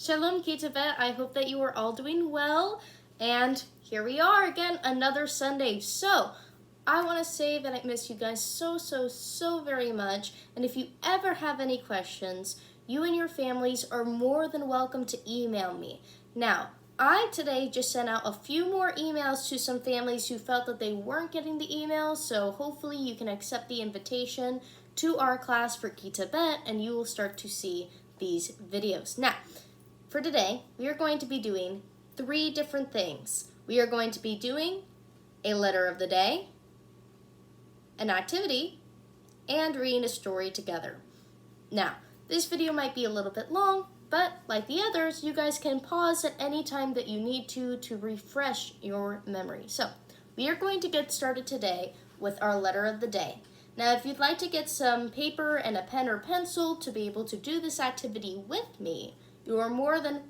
Shalom Kitavet, I hope that you are all doing well, and here we are again, another Sunday. So, I want to say that I miss you guys so very much, and if you ever have any questions, you and your families are more than welcome to email me. Now, I today just sent out a few more emails to some families who felt that they weren't getting the emails, so hopefully you can accept the invitation to our class for Kitavet, and you will start to see these videos. Now, for today, we are going to be doing 3 different things. We are going to be doing a letter of the day, an activity, and reading a story together. Now, this video might be a little bit long, but like the others, you guys can pause at any time that you need to refresh your memory. So, we are going to get started today with our letter of the day. Now, if you'd like to get some paper and a pen or pencil to be able to do this activity with me, you are more than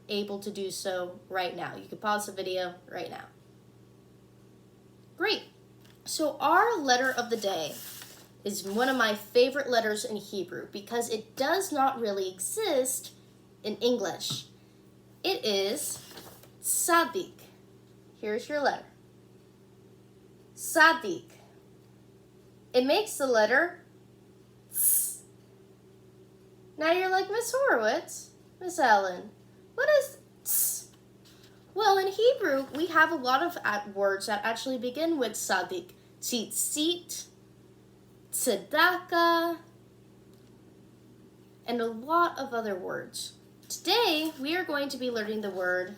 able to do so right now. You can pause the video right now. Great. So our letter of the day is one of my favorite letters in Hebrew because it does not really exist in English. It is Tzadik. Here's your letter. Tzadik. It makes the letter Tz. Now you're like, Miss Horowitz, Miss Ellen, what is Tz? Well, in Hebrew, we have a lot of words that actually begin with Tzadik. Tzitzit, tzedakah, and a lot of other words. Today, we are going to be learning the word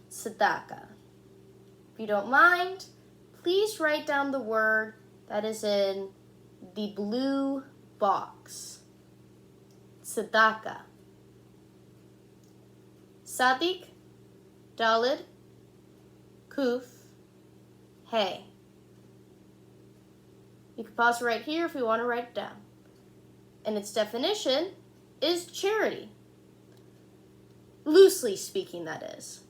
tzedakah. If you don't mind, please write down the word that is in the blue box. Tzedakah. Tzadik, Daled, Kuf, Hey. You can pause right here if you want to write it down. And its definition is charity. Loosely speaking, that is.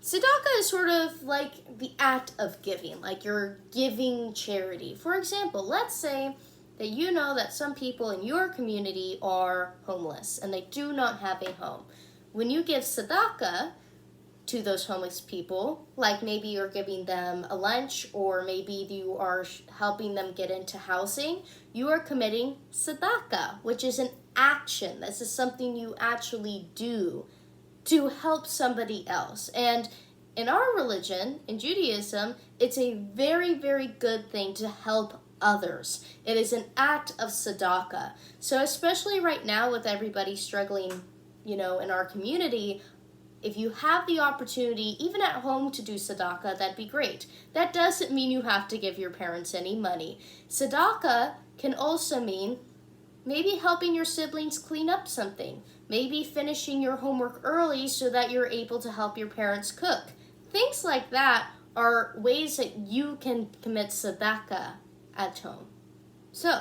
Tzedakah is sort of like the act of giving, like you're giving charity. For example, let's say that you know that some people in your community are homeless and they do not have a home. When you give tzedakah to those homeless people, like maybe you're giving them a lunch or maybe you are helping them get into housing, you are committing tzedakah, which is an action. This is something you actually do to help somebody else. And in our religion, in Judaism, it's a very good thing to help others. It is an act of tzedakah. So especially right now with everybody struggling, in our community, if you have the opportunity, even at home, to do tzedakah, that'd be great. That doesn't mean you have to give your parents any money. Tzedakah can also mean maybe helping your siblings clean up something. Maybe finishing your homework early so that you're able to help your parents cook. Things like that are ways that you can commit tzedakah at home. So,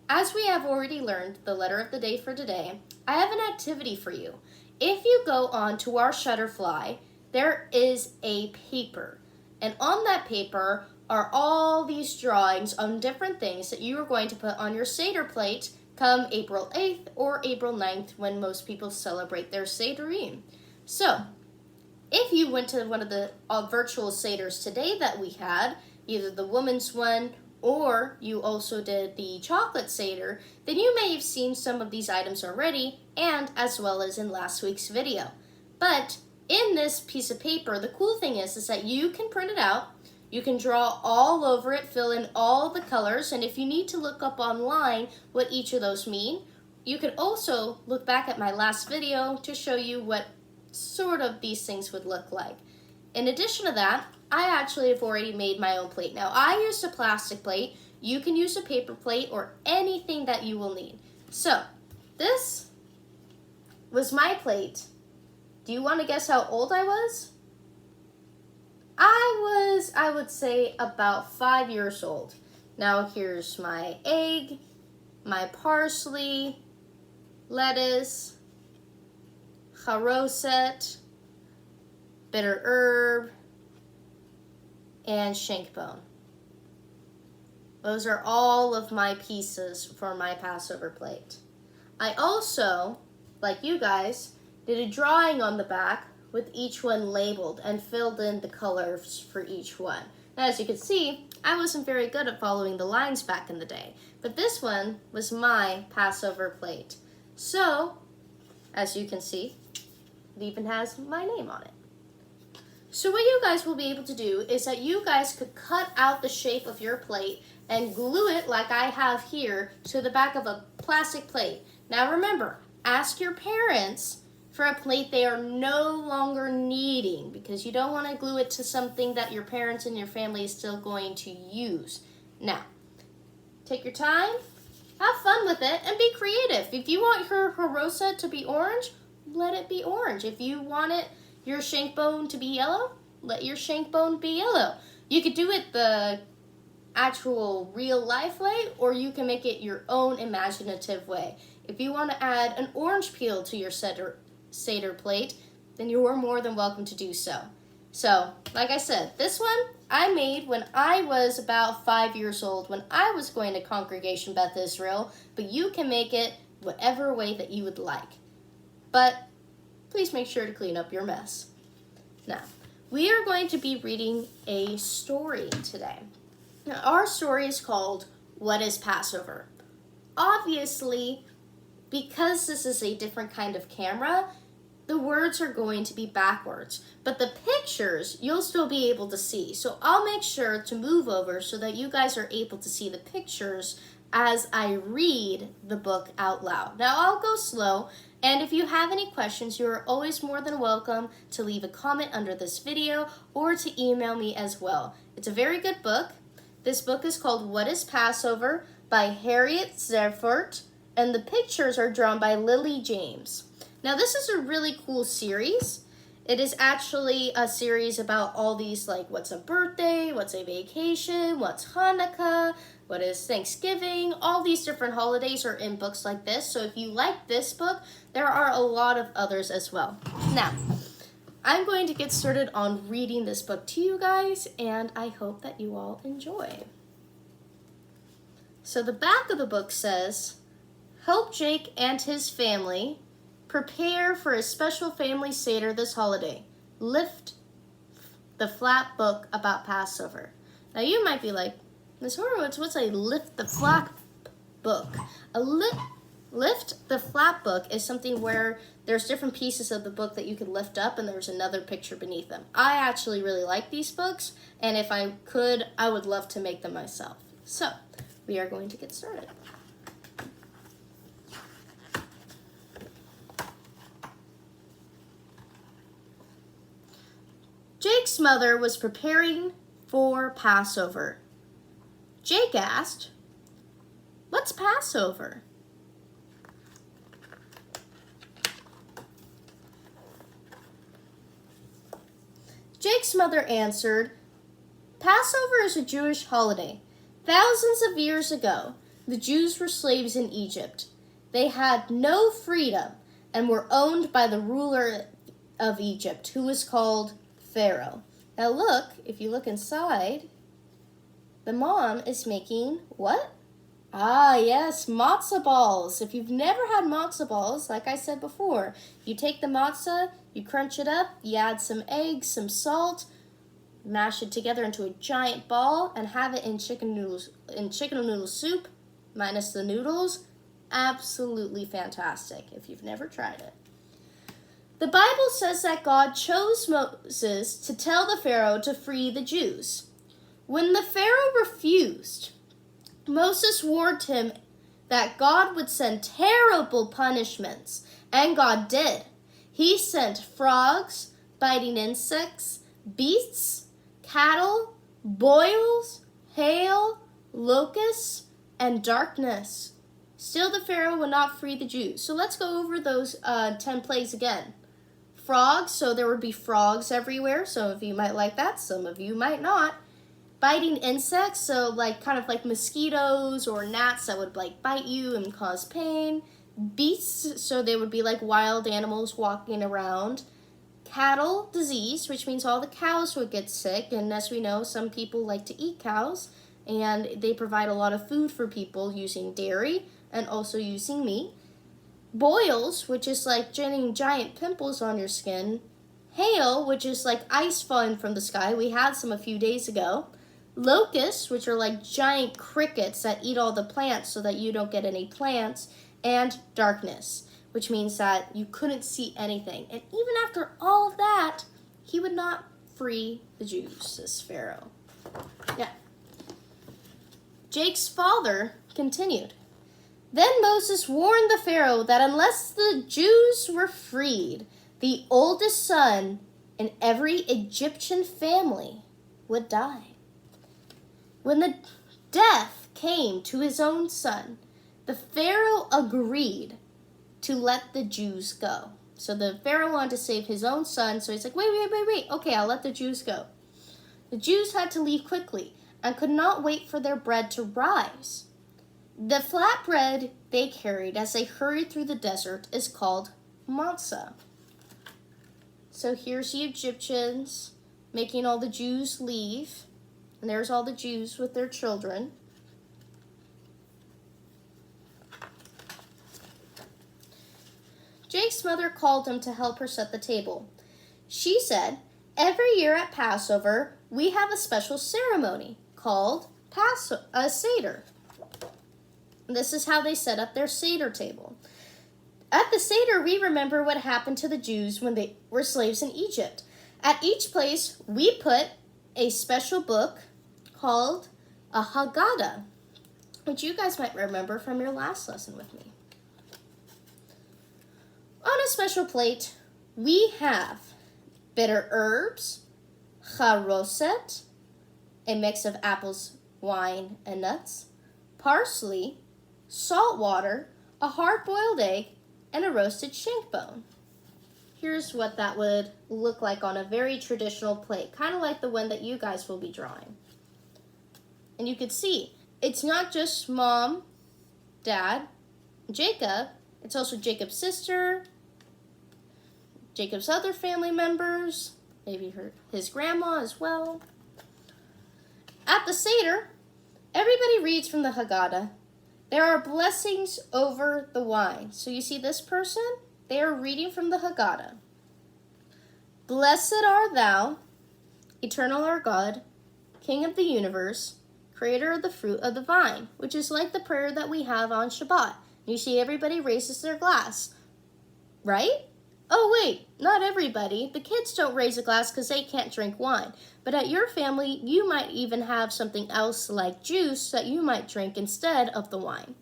as we have already learned the letter of the day for today, I have an activity for you. If you go on to our Shutterfly, there is a paper. And on that paper are all these drawings on different things that you are going to put on your Seder plate come April 8th or April 9th when most people celebrate their Sederim. So, if you went to one of the virtual Seders today that we had, either the women's one or you also did the chocolate Seder, then you may have seen some of these items already, and as well as in last week's video. But in this piece of paper, the cool thing is that you can print it out, you can draw all over it, fill in all the colors, and if you need to look up online what each of those mean, you could also look back at my last video to show you what sort of these things would look like. In addition to that, I actually have already made my own plate. Now, I used a plastic plate. You can use a paper plate or anything that you will need. So, this was my plate. Do you want to guess how old I was? I would say, about 5 years old. Now, here's my egg, my parsley, lettuce, charoset, bitter herb, and shank bone. Those are all of my pieces for my Passover plate. I also, like you guys, did a drawing on the back with each one labeled and filled in the colors for each one. Now, as you can see, I wasn't very good at following the lines back in the day, but this one was my Passover plate. So, as you can see, it even has my name on it. So what you guys will be able to do is that you guys could cut out the shape of your plate and glue it like I have here to the back of a plastic plate. Now remember, ask your parents for a plate they are no longer needing, because you don't want to glue it to something that your parents and your family is still going to use. Now, take your time, have fun with it, and be creative. If you want your harosa to be orange, let it be orange. If you want your shank bone to be yellow, let your shank bone be yellow. You could do it the actual real life way, or you can make it your own imaginative way. If you want to add an orange peel to your Seder plate, then you're more than welcome to do so. So, like I said, this one I made when I was about 5 years old, when I was going to Congregation Beth Israel, but you can make it whatever way that you would like. But please make sure to clean up your mess. Now, we are going to be reading a story today. Now, our story is called, What is Passover? Obviously, because this is a different kind of camera, the words are going to be backwards, but the pictures you'll still be able to see. So I'll make sure to move over so that you guys are able to see the pictures as I read the book out loud. Now I'll go slow, and if you have any questions, you are always more than welcome to leave a comment under this video or to email me as well. It's a very good book. This book is called What is Passover by Harriet Zerfort, and the pictures are drawn by Lily James. Now, this is a really cool series. It is actually a series about all these, like, what's a birthday, what's a vacation, what's Hanukkah, what is Thanksgiving. All these different holidays are in books like this. So if you like this book, there are a lot of others as well. Now, I'm going to get started on reading this book to you guys, and I hope that you all enjoy. So the back of the book says, help Jake and his family prepare for a special family Seder this holiday. Lift the flap book about Passover. Now you might be like, Ms. Horowitz, what's a lift the flap book? Lift the flap book is something where there's different pieces of the book that you can lift up and there's another picture beneath them. I actually really like these books, and if I could, I would love to make them myself. So, we are going to get started. Jake's mother was preparing for Passover. Jake asked, "What's Passover?" Jake's mother answered, "Passover is a Jewish holiday. Thousands of years ago, the Jews were slaves in Egypt. They had no freedom and were owned by the ruler of Egypt, who was called Pharaoh." Now look, if you look inside, the mom is making what? Ah, yes, matzah balls. If you've never had matzah balls, like I said before, you take the matzah, you crunch it up, you add some eggs, some salt, mash it together into a giant ball, and have it in chicken noodle soup, minus the noodles. Absolutely fantastic if you've never tried it. The Bible says that God chose Moses to tell the Pharaoh to free the Jews. When the Pharaoh refused, Moses warned him that God would send terrible punishments, and God did. He sent frogs, biting insects, beasts, cattle, boils, hail, locusts, and darkness. Still, the Pharaoh would not free the Jews. So let's go over those 10 plagues again. Frogs, so there would be frogs everywhere. Some of you might like that, some of you might not. Biting insects, so kind of like mosquitoes or gnats that would bite you and cause pain. Beasts, so they would be like wild animals walking around. Cattle, disease, which means all the cows would get sick, and as we know, some people like to eat cows, and they provide a lot of food for people using dairy and also using meat. boils, which is like getting giant pimples on your skin, hail, which is like ice falling from the sky. We had some a few days ago. Locusts, which are like giant crickets that eat all the plants so that you don't get any plants. And darkness, which means that you couldn't see anything. And even after all of that, he would not free the Jews, says Pharaoh. Yeah. Jake's father continued. Then Moses warned the Pharaoh that unless the Jews were freed, the oldest son in every Egyptian family would die. When the death came to his own son, the Pharaoh agreed to let the Jews go. So the Pharaoh wanted to save his own son, so he's like, wait. Okay, I'll let the Jews go. The Jews had to leave quickly and could not wait for their bread to rise. The flatbread they carried as they hurried through the desert is called matzah. So here's the Egyptians making all the Jews leave. And there's all the Jews with their children. Jake's mother called him to help her set the table. She said, every year at Passover, we have a special ceremony called a Seder. This is how they set up their Seder table. At the Seder, we remember what happened to the Jews when they were slaves in Egypt. At each place, we put a special book called a Haggadah, which you guys might remember from your last lesson with me. On a special plate, we have bitter herbs, charoset, a mix of apples, wine, and nuts, parsley, salt water, a hard-boiled egg, and a roasted shank bone. Here's what that would look like on a very traditional plate, kind of like the one that you guys will be drawing. And you can see, it's not just mom, dad, Jacob, it's also Jacob's sister, Jacob's other family members, maybe his grandma as well. At the Seder, everybody reads from the Haggadah. There are blessings over the wine. So you see this person? They are reading from the Haggadah. Blessed art thou, eternal our God, King of the universe, creator of the fruit of the vine, which is like the prayer that we have on Shabbat. You see everybody raises their glass, right? Oh wait, not everybody. The kids don't raise a glass because they can't drink wine. But at your family, you might even have something else like juice that you might drink instead of the wine.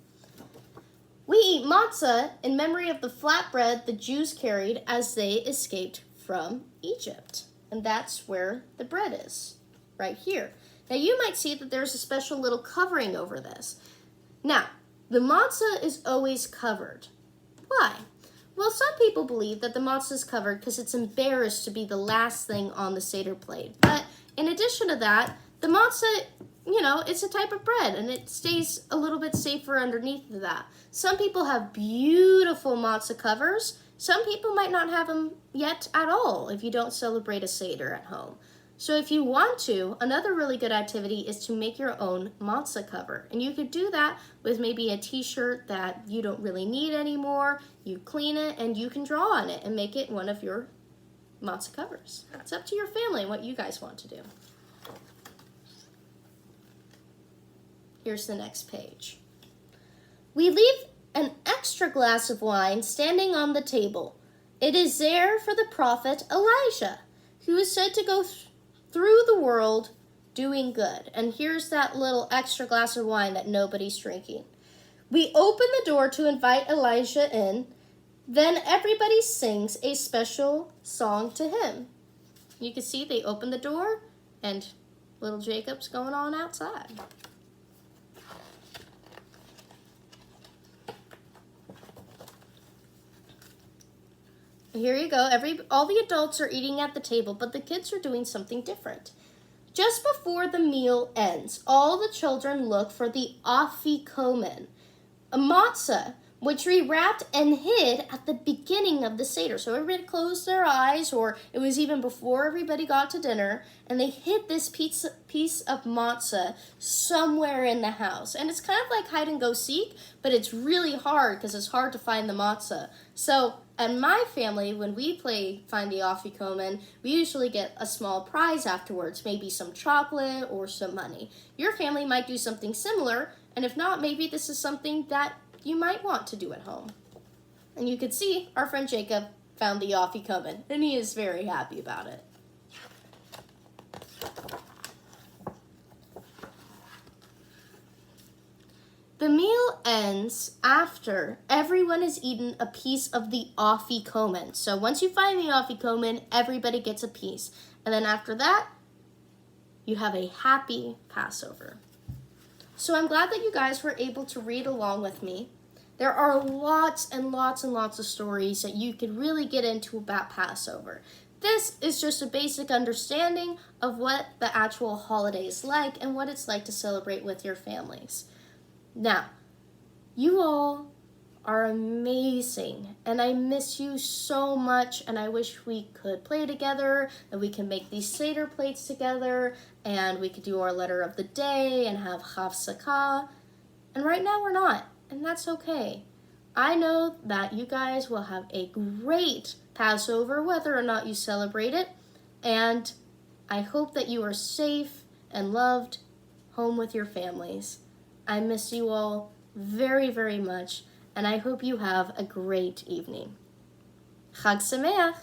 We eat matzah in memory of the flatbread the Jews carried as they escaped from Egypt. And that's where the bread is, right here. Now you might see that there's a special little covering over this. Now, the matzah is always covered. Why? Well, some people believe that the matzah is covered because it's embarrassed to be the last thing on the Seder plate. But in addition to that, the matzah, it's a type of bread and it stays a little bit safer underneath that. Some people have beautiful matzah covers. Some people might not have them yet at all if you don't celebrate a Seder at home. So if you want to, another really good activity is to make your own matzah cover. And you could do that with maybe a t-shirt that you don't really need anymore. You clean it and you can draw on it and make it one of your matzah covers. It's up to your family and what you guys want to do. Here's the next page. We leave an extra glass of wine standing on the table. It is there for the prophet Elijah, who is said to go through the world doing good. And here's that little extra glass of wine that nobody's drinking. We open the door to invite Elijah in. Then everybody sings a special song to him. You can see they open the door and little Jacob's going on outside. Here you go. All the adults are eating at the table, but the kids are doing something different. Just before the meal ends, all the children look for the afikomen, a matzah, which we wrapped and hid at the beginning of the Seder. So everybody closed their eyes, or it was even before everybody got to dinner, and they hid this piece of matzah somewhere in the house. And it's kind of like hide and go seek, but it's really hard because it's hard to find the matzah. So in my family, when we play Find the Afikomen, we usually get a small prize afterwards, maybe some chocolate or some money. Your family might do something similar, and if not, maybe this is something that you might want to do at home. And you can see our friend Jacob found the Afikomen, and he is very happy about it. The meal ends after everyone has eaten a piece of the Afikomen. So once you find the Afikomen, everybody gets a piece. And then after that, you have a happy Passover. So I'm glad that you guys were able to read along with me. There are lots and lots and lots of stories that you could really get into about Passover. This is just a basic understanding of what the actual holiday is like and what it's like to celebrate with your families. Now, you all are amazing, and I miss you so much, and I wish we could play together, and we can make these Seder plates together, and we could do our letter of the day and have Hafsakah. And right now we're not, and that's okay. I know that you guys will have a great Passover, whether or not you celebrate it, and I hope that you are safe and loved home with your families. I miss you all very, very much, and I hope you have a great evening. Chag Sameach!